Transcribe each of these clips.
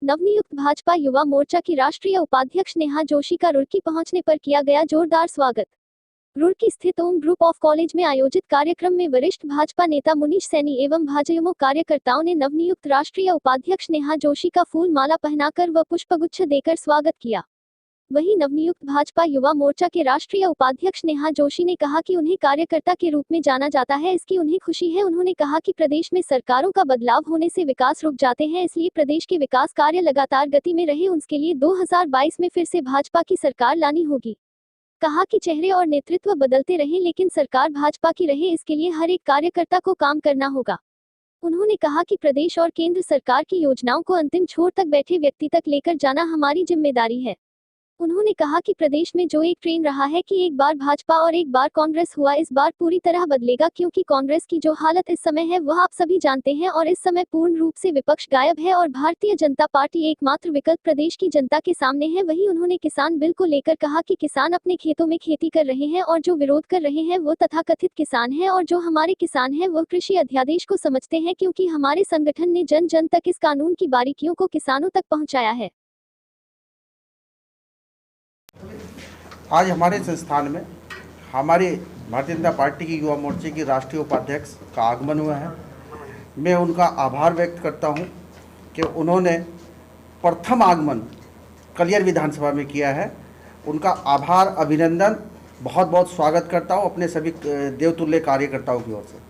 नवनियुक्त भाजपा युवा मोर्चा की राष्ट्रीय उपाध्यक्ष नेहा जोशी का रुड़की पहुंचने पर किया गया जोरदार स्वागत। रुड़की स्थित ओम ग्रुप ऑफ कॉलेज में आयोजित कार्यक्रम में वरिष्ठ भाजपा नेता मुनीश सैनी एवं भाजयुमो कार्यकर्ताओं ने नवनियुक्त राष्ट्रीय उपाध्यक्ष नेहा जोशी का फूल माला पहनाकर व पुष्पगुच्छ देकर स्वागत किया। वहीं नवनियुक्त भाजपा युवा मोर्चा के राष्ट्रीय उपाध्यक्ष नेहा जोशी ने कहा कि उन्हें कार्यकर्ता के रूप में जाना जाता है, इसकी उन्हें खुशी है। उन्होंने कहा कि प्रदेश में सरकारों का बदलाव होने से विकास रुक जाते हैं, इसलिए प्रदेश के विकास कार्य लगातार गति में रहे, उसके लिए 2022 में फिर से भाजपा की सरकार लानी होगी। कहा कि चेहरे और नेतृत्व बदलते रहें लेकिन सरकार भाजपा की रहे, इसके लिए हर एक कार्यकर्ता को काम करना होगा। उन्होंने कहा कि प्रदेश और केंद्र सरकार की योजनाओं को अंतिम छोर तक बैठे व्यक्ति तक लेकर जाना हमारी जिम्मेदारी है। उन्होंने कहा कि प्रदेश में जो एक ट्रेंड रहा है कि एक बार भाजपा और एक बार कांग्रेस हुआ, इस बार पूरी तरह बदलेगा, क्योंकि कांग्रेस की जो हालत इस समय है वह आप सभी जानते हैं और इस समय पूर्ण रूप से विपक्ष गायब है और भारतीय जनता पार्टी एकमात्र विकल्प प्रदेश की जनता के सामने है। वहीं उन्होंने किसान बिल को लेकर कहा कि किसान अपने खेतों में खेती कर रहे हैं और जो विरोध कर रहे हैं वो तथाकथित किसान है और जो हमारे किसान हैं वो कृषि अध्यादेश को समझते हैं, क्योंकि हमारे संगठन ने जन जन तक इस कानून की बारीकियों को किसानों तक पहुँचाया है। आज हमारे संस्थान में हमारे भारतीय जनता पार्टी की युवा मोर्चे की राष्ट्रीय उपाध्यक्ष का आगमन हुआ है। मैं उनका आभार व्यक्त करता हूं कि उन्होंने प्रथम आगमन कलियर विधानसभा में किया है। उनका आभार, अभिनंदन, बहुत बहुत स्वागत करता हूं अपने सभी देवतुल्य कार्यकर्ताओं की ओर से।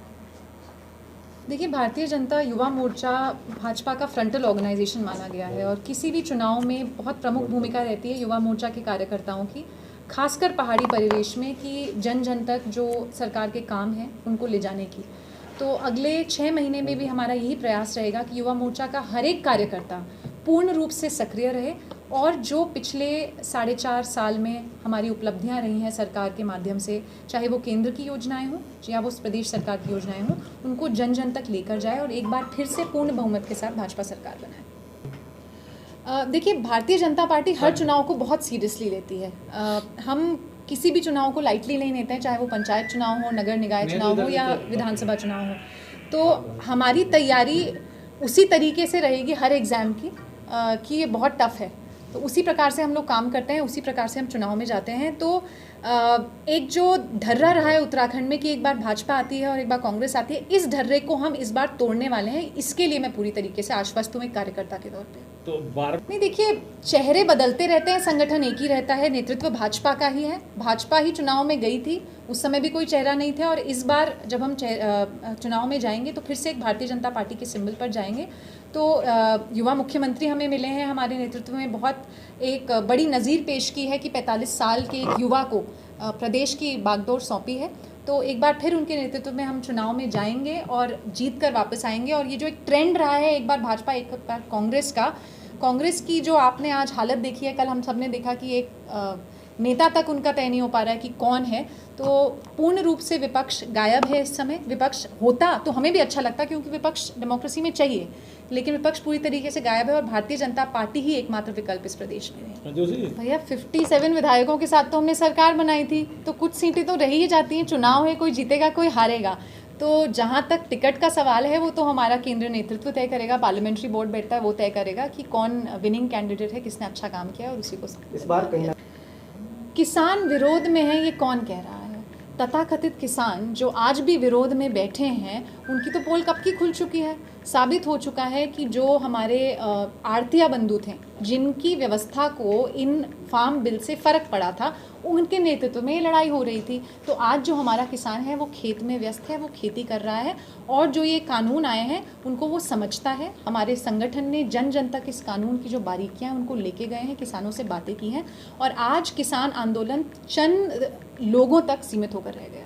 देखिए, भारतीय जनता युवा मोर्चा भाजपा का फ्रंटल ऑर्गेनाइजेशन माना गया है और किसी भी चुनाव में बहुत प्रमुख भूमिका रहती है युवा मोर्चा के कार्यकर्ताओं की, खासकर पहाड़ी परिवेश में, कि जन जन तक जो सरकार के काम हैं उनको ले जाने की। तो अगले 6 महीने में भी हमारा यही प्रयास रहेगा कि युवा मोर्चा का हर एक कार्यकर्ता पूर्ण रूप से सक्रिय रहे और जो पिछले 4.5 साल में हमारी उपलब्धियां रही हैं सरकार के माध्यम से, चाहे वो केंद्र की योजनाएं हों या वो प्रदेश सरकार की योजनाएं हों, उनको जन जन तक लेकर जाए और एक बार फिर से पूर्ण बहुमत के साथ भाजपा सरकार बनाए। देखिए, भारतीय जनता पार्टी हर चुनाव को बहुत सीरियसली लेती है। हम किसी भी चुनाव को लाइटली नहीं लेते हैं, चाहे वो पंचायत चुनाव हो, नगर निकाय चुनाव हो या विधानसभा चुनाव हो। तो हमारी तैयारी उसी तरीके से रहेगी हर एग्ज़ाम की, कि ये बहुत टफ है, तो उसी प्रकार से हम लोग काम करते हैं, उसी प्रकार से हम चुनाव में जाते हैं। तो एक जो ढर्रा रहा है उत्तराखंड में कि एक बार भाजपा आती है और एक बार कांग्रेस आती है, इस ढर्रे को हम इस बार तोड़ने वाले हैं। इसके लिए मैं पूरी तरीके से आश्वस्त हूँ एक कार्यकर्ता के तौर पे। तो नहीं, देखिए, चेहरे बदलते रहते हैं, संगठन एक ही रहता है, नेतृत्व भाजपा का ही है। भाजपा ही चुनाव में गई थी, उस समय भी कोई चेहरा नहीं थे और इस बार जब हम चुनाव में जाएंगे तो फिर से एक भारतीय जनता पार्टी के सिंबल पर जाएंगे। तो युवा मुख्यमंत्री हमें मिले हैं, हमारे नेतृत्व में बहुत एक बड़ी नज़ीर पेश की है कि 45 साल के एक युवा को प्रदेश की बागडोर सौंपी है। तो एक बार फिर उनके नेतृत्व में हम चुनाव में जाएंगे और जीत कर वापस आएंगे। और ये जो एक ट्रेंड रहा है, एक बार भाजपा एक बार कांग्रेस की जो आपने आज हालत देखी है, कल हम सब ने देखा कि एक नेता तक उनका तय नहीं हो पा रहा है कि कौन है। तो पूर्ण रूप से विपक्ष गायब है इस समय। विपक्ष होता तो हमें भी अच्छा लगता, क्योंकि विपक्ष डेमोक्रेसी में चाहिए, लेकिन विपक्ष पूरी तरीके से गायब है और भारतीय जनता पार्टी ही एकमात्र विकल्प इस प्रदेश में है। भैया, 57 विधायकों के साथ तो हमने सरकार बनाई थी, तो कुछ सीटें तो रही ही जाती हैं। चुनाव है, कोई जीतेगा कोई हारेगा। तो जहाँ तक टिकट का सवाल है वो तो हमारा केंद्रीय नेतृत्व तय करेगा, पार्लियामेंट्री बोर्ड बैठता है, वो तय करेगा कि कौन विनिंग कैंडिडेट है, किसने अच्छा काम किया और उसी को। इस बार कहीं किसान विरोध में है, ये कौन कह रहा है? तथाकथित किसान जो आज भी विरोध में बैठे हैं, उनकी तो पोल कब की खुल चुकी है। साबित हो चुका है कि जो हमारे आड़तिया बंधु थे, जिनकी व्यवस्था को इन फार्म बिल से फ़र्क पड़ा था, उनके नेतृत्व में ये लड़ाई हो रही थी। तो आज जो हमारा किसान है वो खेत में व्यस्त है, वो खेती कर रहा है और जो ये कानून आए हैं उनको वो समझता है। हमारे संगठन ने जन जन तक इस कानून की जो बारीकियां उनको लेके गए हैं, किसानों से बातें की हैं और आज किसान आंदोलन चंद लोगों तक सीमित होकर रह गया।